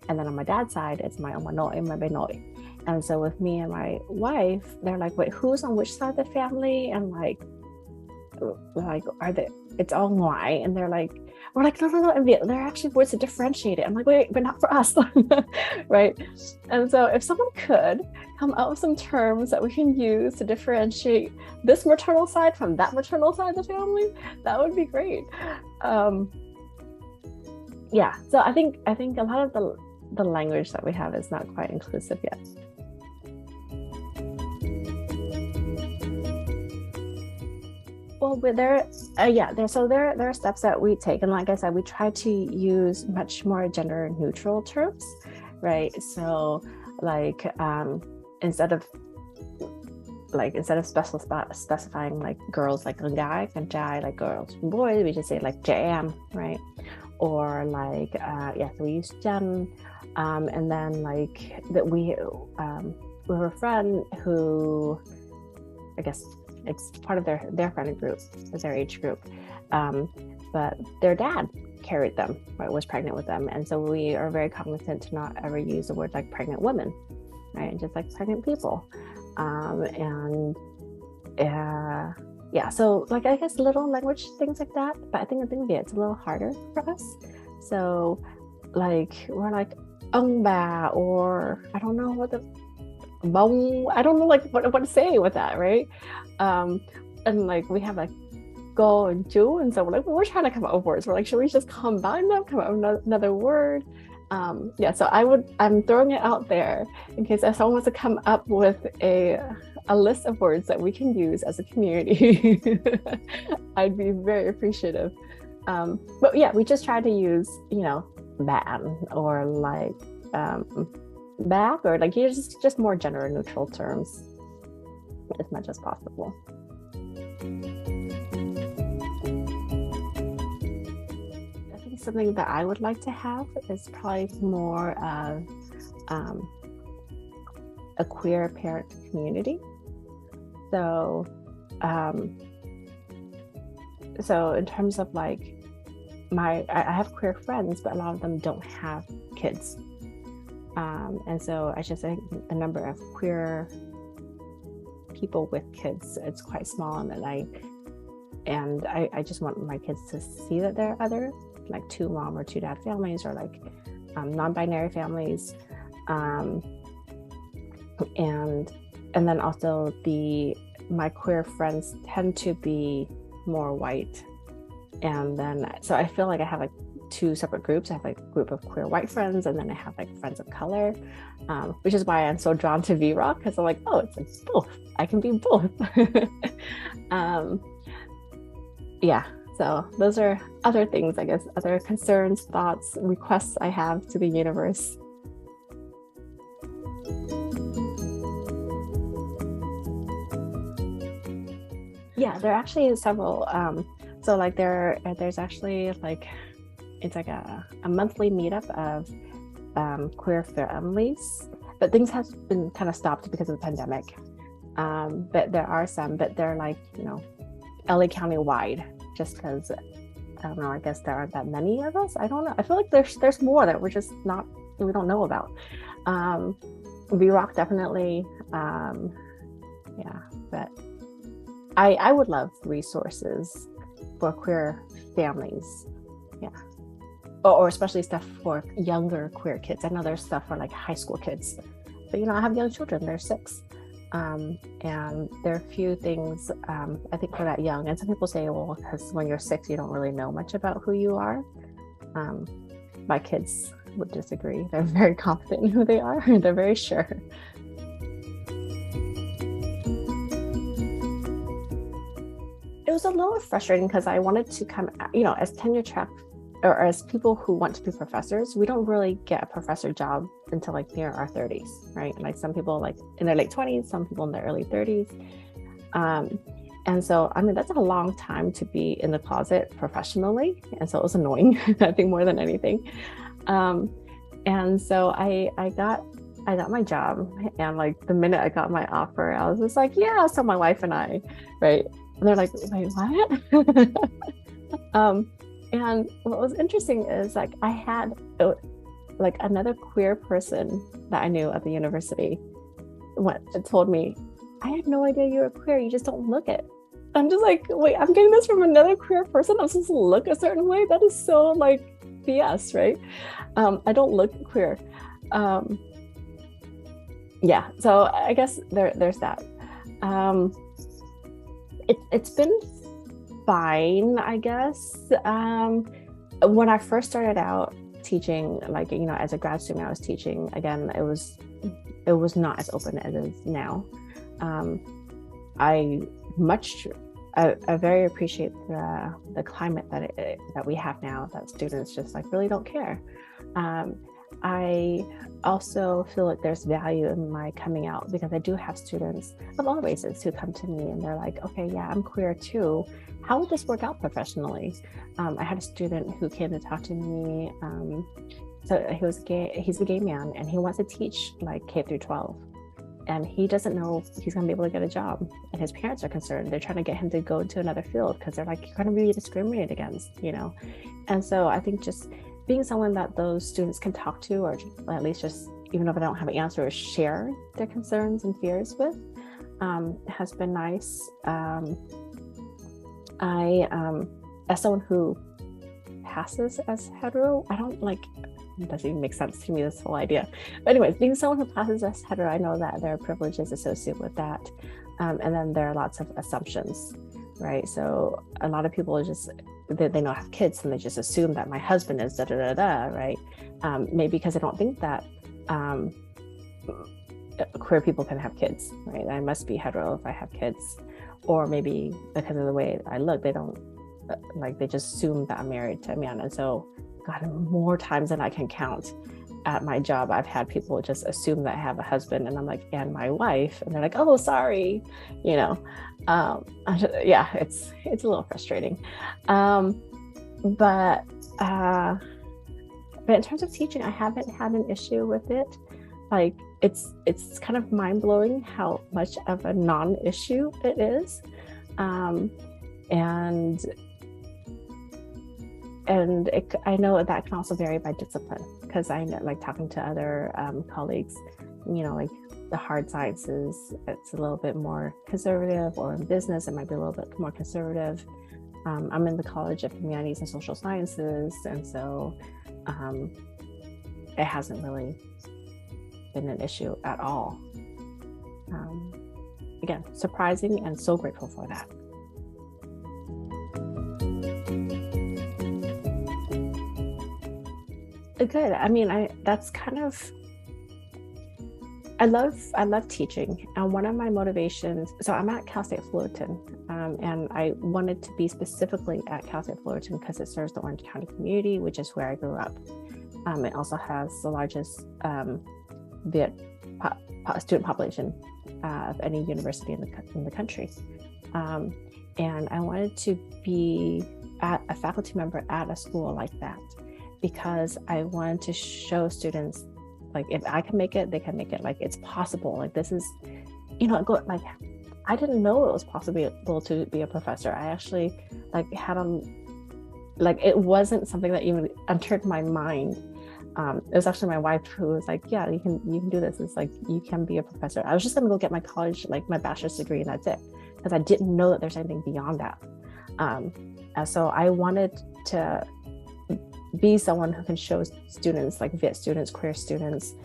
And then on my dad's side, it's my Oma Noi and my Benoi. And so with me and my wife, they're like, wait, who's on which side of the family? And like it's all Y. And we're like, no, they're actually words to differentiate it. I'm like, wait, but not for us, right? And so if someone could come up with some terms that we can use to differentiate this maternal side from that maternal side of the family, that would be great. Yeah, so I think a lot of the language that we have is not quite inclusive yet. Well, but there are steps that we take, and like I said, we try to use much more gender neutral terms, right? So like instead of specifying like girls like guy and jai, like girls and boys, we just say like jam, right? Or like so we use jan, and then like that we have a friend who, I guess it's part of their friend group, their age group, but their dad carried them, right, was pregnant with them, and so we are very cognizant to not ever use the word like pregnant women, right, just like pregnant people, so like I guess little language things like that, but I think it's a little harder for us. So like we're like ông bà, or I don't know what to say with that, right? And like we have like go and do, and so we're trying to come up with words. We're like, should we just combine them, come up with another word? So I'm throwing it out there in case if someone wants to come up with a list of words that we can use as a community. I'd be very appreciative. But yeah, we just try to use, ban or like back, or like just more gender neutral terms as much as possible. I think something that I would like to have is probably more of a queer parent community. So in terms of like I have queer friends, but a lot of them don't have kids. And so I just think the number of queer people with kids, it's quite small, and I just want my kids to see that there are other like 2 mom or 2 dad families, or like non-binary families, and then also the my queer friends tend to be more white. And then, so I feel like I have like two separate groups. I have like a group of queer white friends, and then I have like friends of color, which is why I'm so drawn to VROC, because I'm like, oh, it's like both. I can be both. Yeah, so those are other things, I guess, other concerns, thoughts, requests I have to the universe. Yeah, there are actually several. So like there's actually like, it's like a monthly meetup of queer families, but things have been kind of stopped because of the pandemic. But there are some, but they're like, you know, LA County wide, just because, I don't know, I guess there aren't that many of us. I don't know. I feel like there's more that we don't know about. VROC definitely, yeah, but I would love resources for queer families, yeah, or especially stuff for younger queer kids. I know there's stuff for like high school kids, but you know, I have young children, they're 6, and there are a few things I think for that young, and some people say, well, because when you're 6 you don't really know much about who you are. My kids would disagree. They're very confident in who they are. They're very sure. It was a little frustrating because I wanted to come, you know, as tenure track, or as people who want to be professors, we don't really get a professor job until like near our 30s, right? Like some people like in their late 20s, some people in their early 30s. And so, I mean, that's a long time to be in the closet professionally. And so it was annoying, I think, more than anything. And so I got my job, and like the minute I got my offer, I was just like, yeah. So my wife and I, right? And they're like, wait, what? And what was interesting is like I had like another queer person that I knew at the university told me, I had no idea you were queer. You just don't look it. I'm just like, wait, I'm getting this from another queer person. I'm supposed to look a certain way? That is so like BS, right? I don't look queer. Yeah, so I guess there's that. It's been fine, I guess. When I first started out teaching, like, you know, as a grad student, I was teaching, again, it was not as open as it is now. I very appreciate the climate that we have now, that students just like really don't care. I also feel like there's value in my coming out, because I do have students of all races who come to me and they're like, okay, yeah, I'm queer too. How would this work out professionally? I had a student who came to talk to me. So he's a gay man, and he wants to teach like K through 12. And he doesn't know if he's going to be able to get a job. And his parents are concerned. They're trying to get him to go into another field because they're like, you're going to be discriminated against, you know? And so I think just being someone that those students can talk to, or at least just, even if I don't have an answer, share their concerns and fears with, has been nice. As someone who passes as hetero, I don't like, it doesn't even make sense to me, this whole idea. But anyways, being someone who passes as hetero, I know that there are privileges associated with that. And then there are lots of assumptions, right? So a lot of people just, they don't have kids, and they just assume that my husband is da-da-da-da, right? Maybe because they don't think that queer people can have kids, right? I must be hetero if I have kids. Or maybe because of the way I look, they don't, like, they just assume that I'm married to a man. And so, God, more times than I can count at my job, I've had people just assume that I have a husband, and I'm like, and my wife, and they're like, oh, sorry, you know. Yeah, it's a little frustrating. But in terms of teaching, I haven't had an issue with it. Like, it's kind of mind-blowing how much of a non-issue it is. And I know that can also vary by discipline, because I know, like, talking to other colleagues, you know, like the hard sciences, it's a little bit more conservative, or in business, it might be a little bit more conservative. I'm in the College of Humanities and Social Sciences, and so it hasn't really been an issue at all. again, surprising and so grateful for that. Good. I mean, that's kind of, I love teaching, and one of my motivations, so I'm at Cal State Fullerton, and I wanted to be specifically at Cal State Fullerton because it serves the Orange County community, which is where I grew up. It also has the largest Viet student population of any university in the country, and I wanted to be a faculty member at a school like that because I wanted to show students, like, if I can make it, they can make it. Like, it's possible. Like, this is, like, I didn't know it was possible to be a professor. I actually had it wasn't something that even entered my mind. It was actually my wife who was like, yeah, you can do this. It's like, you can be a professor. I was just gonna go get my college, like my bachelor's degree, and that's it. Because I didn't know that there's anything beyond that. And so I wanted to be someone who can show students, like Viet students, queer students,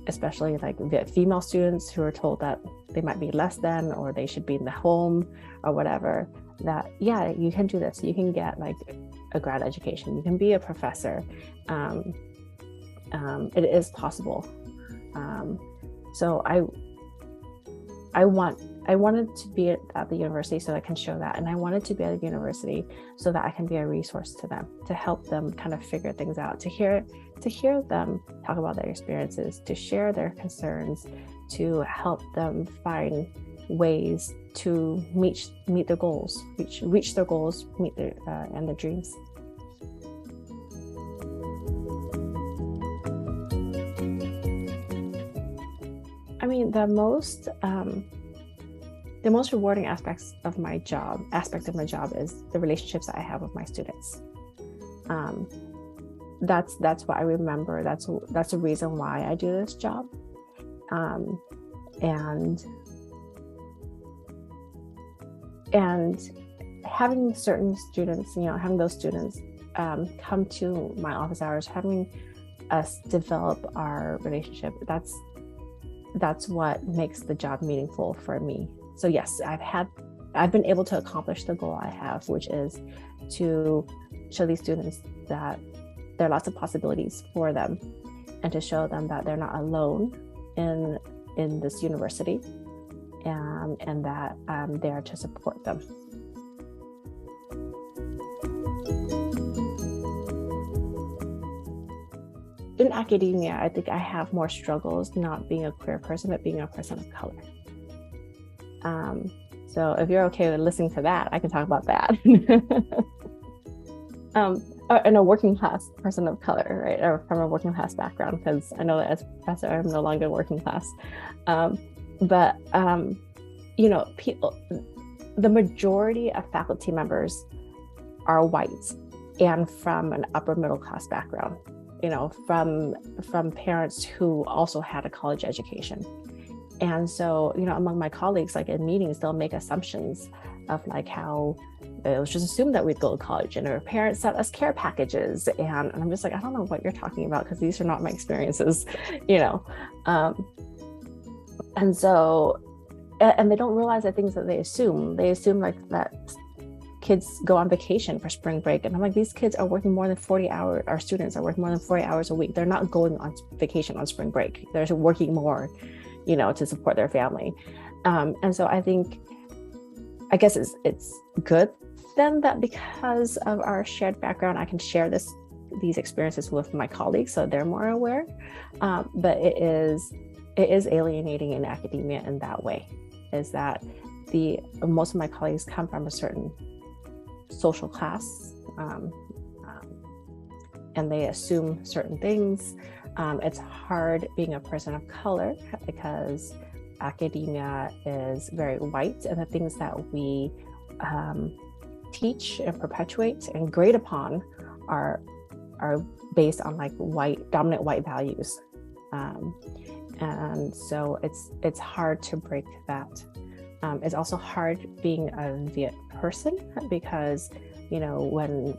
especially like Viet female students who are told that they might be less than, or they should be in the home or whatever, that, yeah, you can do this. You can get like a grad education. You can be a professor. It is possible. So I wanted to be at the university so that I can show that. And I wanted to be at a university so that I can be a resource to them, to help them kind of figure things out, to hear them talk about their experiences, to share their concerns, to help them find ways to meet their goals, reach their goals, meet their and their dreams. I mean, the most rewarding aspect of my job is the relationships that I have with my students. That's what I remember. That's the reason why I do this job. And having certain students, having those students come to my office hours, having us develop our relationship, that's what makes the job meaningful for me. So yes, I've been able to accomplish the goal I have, which is to show these students that there are lots of possibilities for them, and to show them that they're not alone in this university, and that I'm there to support them. In academia, I think I have more struggles not being a queer person, but being a person of color. So if you're okay with listening to that, I can talk about that. And a working class person of color, right? Or from a working class background, because I know that as a professor, I'm no longer working class. People, the majority of faculty members are white and from an upper middle class background, from parents who also had a college education. And so, among my colleagues, like in meetings, they'll make assumptions of like how it was just assumed that we'd go to college, and our parents sent us care packages. And I'm just like, I don't know what you're talking about, because these are not my experiences, And so, and they don't realize the things that they assume. They assume like that kids go on vacation for spring break. And I'm like, these kids are working more than 40 hours, our students are working more than 40 hours a week. They're not going on vacation on spring break. They're working more, to support their family. And so I guess it's good then that because of our shared background, I can share these experiences with my colleagues so they're more aware. But it is alienating in academia in that way, is that most of my colleagues come from a certain social class, and they assume certain things. It's hard being a person of color because academia is very white, and the things that we teach and perpetuate and grade upon are based on like dominant white values, and so it's hard to break that. It's also hard being a Viet person because when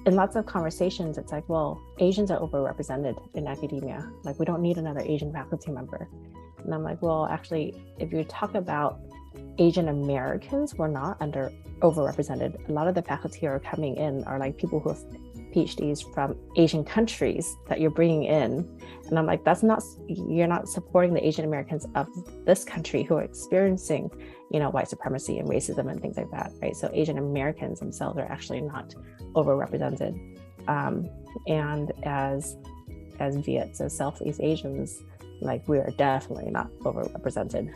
in lots of conversations, it's like, well, Asians are overrepresented in academia. Like, we don't need another Asian faculty member. And I'm like, well, actually, if you talk about Asian Americans, we're not overrepresented. A lot of the faculty who are coming in are like people who have PhDs from Asian countries that you're bringing in. And I'm like, you're not supporting the Asian Americans of this country who are experiencing, white supremacy and racism and things like that, right? So Asian Americans themselves are actually not overrepresented. And as Viets, as Southeast Asians, like, we are definitely not overrepresented.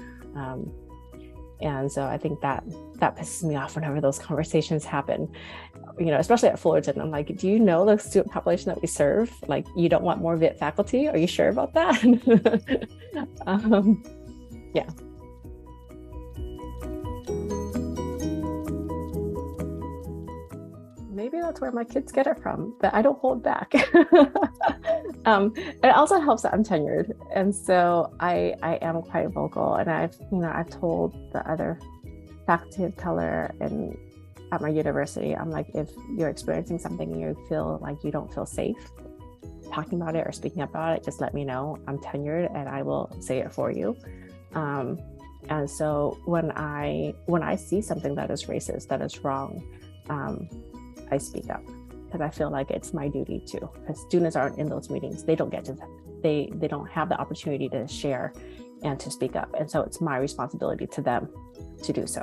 And so I think that pisses me off whenever those conversations happen, especially at Fullerton. I'm like, do you know the student population that we serve? Like, you don't want more Viet faculty? Are you sure about that? Yeah. Maybe that's where my kids get it from, but I don't hold back. It also helps that I'm tenured, and so I am quite vocal. And I've told the other faculty of color and at my university, I'm like, if you're experiencing something and you feel like you don't feel safe talking about it or speaking about it, just let me know. I'm tenured and I will say it for you. And so when I see something that is racist, that is wrong, I speak up, because I feel like it's my duty to, because students aren't in those meetings. They don't get to, they don't have the opportunity to share and to speak up. And so it's my responsibility to them to do so.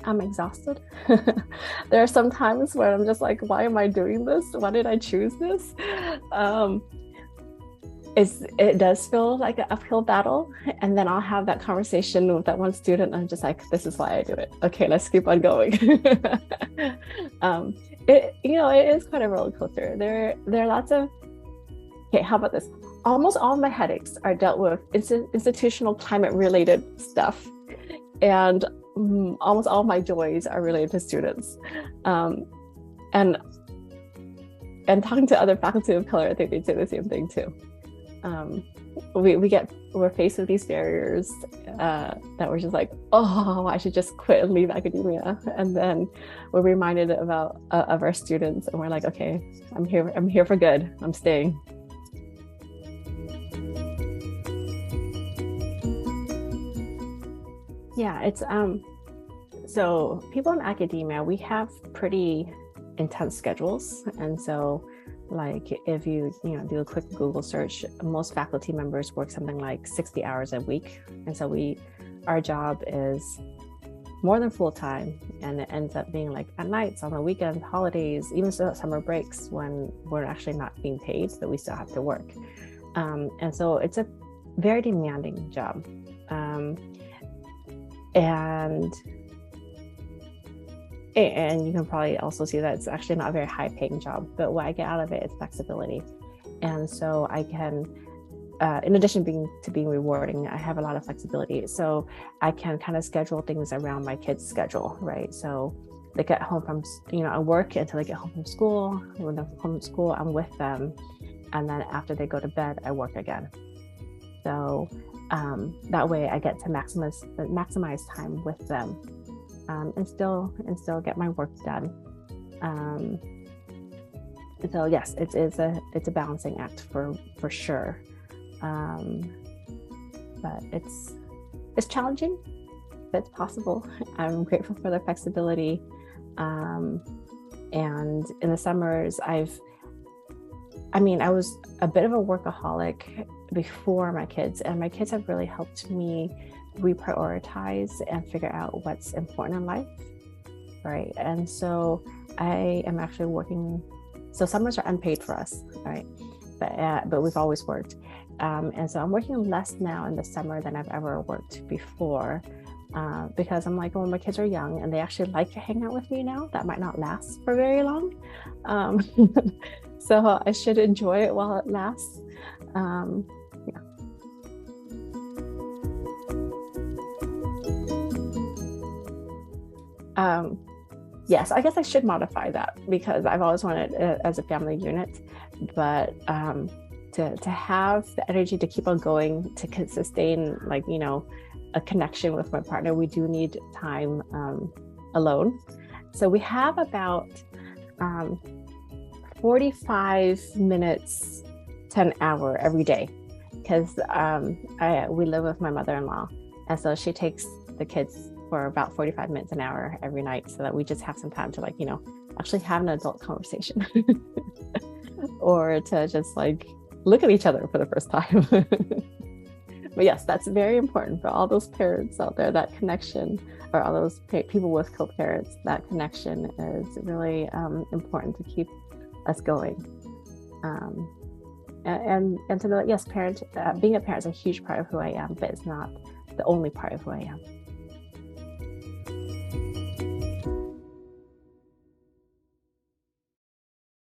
I'm exhausted. There are some times where I'm just like, why am I doing this? Why did I choose this? It does feel like an uphill battle. And then I'll have that conversation with that one student. And I'm just like, this is why I do it. Okay, let's keep on going. It is quite a roller coaster. There are lots of, okay, how about this? Almost all of my headaches are dealt with institutional climate related stuff. And almost all of my joys are related to students. And talking to other faculty of color, I think they'd say the same thing too. We're faced with these barriers that we're just like, oh, I should just quit and leave academia. And then we're reminded of our students, and we're like, okay, I'm here for good. I'm staying. Yeah, it's so people in academia, we have pretty intense schedules, and so like if you do a quick Google search, most faculty members work something like 60 hours a week, and so our job is more than full time, and it ends up being like at nights, on the weekends, holidays, even summer breaks when we're actually not being paid, but we still have to work. And so it's a very demanding job. And you can probably also see that it's actually not a very high paying job, but what I get out of it is flexibility. And so I can, in addition to being rewarding, I have a lot of flexibility. So I can kind of schedule things around my kids' schedule, right? So they get home from, I work until they get home from school. When they're home from school, I'm with them. And then after they go to bed, I work again. So that way I get to maximize time with them. And still get my work done. So yes, it's a balancing act for sure. But it's challenging, but it's possible. I'm grateful for the flexibility. And in the summers, I was a bit of a workaholic before my kids, and my kids have really helped me reprioritize and figure out what's important in life, right? And so I am actually working, so summers are unpaid for us, right? But we've always worked. And so I'm working less now in the summer than I've ever worked before, because I'm like, well, my kids are young and they actually like to hang out with me now. That might not last for very long. So I should enjoy it while it lasts. Yes, I guess I should modify that, because I've always wanted it as a family unit, but to have the energy to keep on going, to sustain, like, a connection with my partner, we do need time alone. So we have about 45 minutes to an hour every day, because we live with my mother-in-law, and so she takes the kids for about 45 minutes an hour every night, so that we just have some time to, like, you know, actually have an adult conversation or to just like look at each other for the first time. But yes, that's very important for all those parents out there. That connection, or all those people with co-parents, that connection is really important to keep us going. And to know that, yes, being a parent is a huge part of who I am, but it's not the only part of who I am.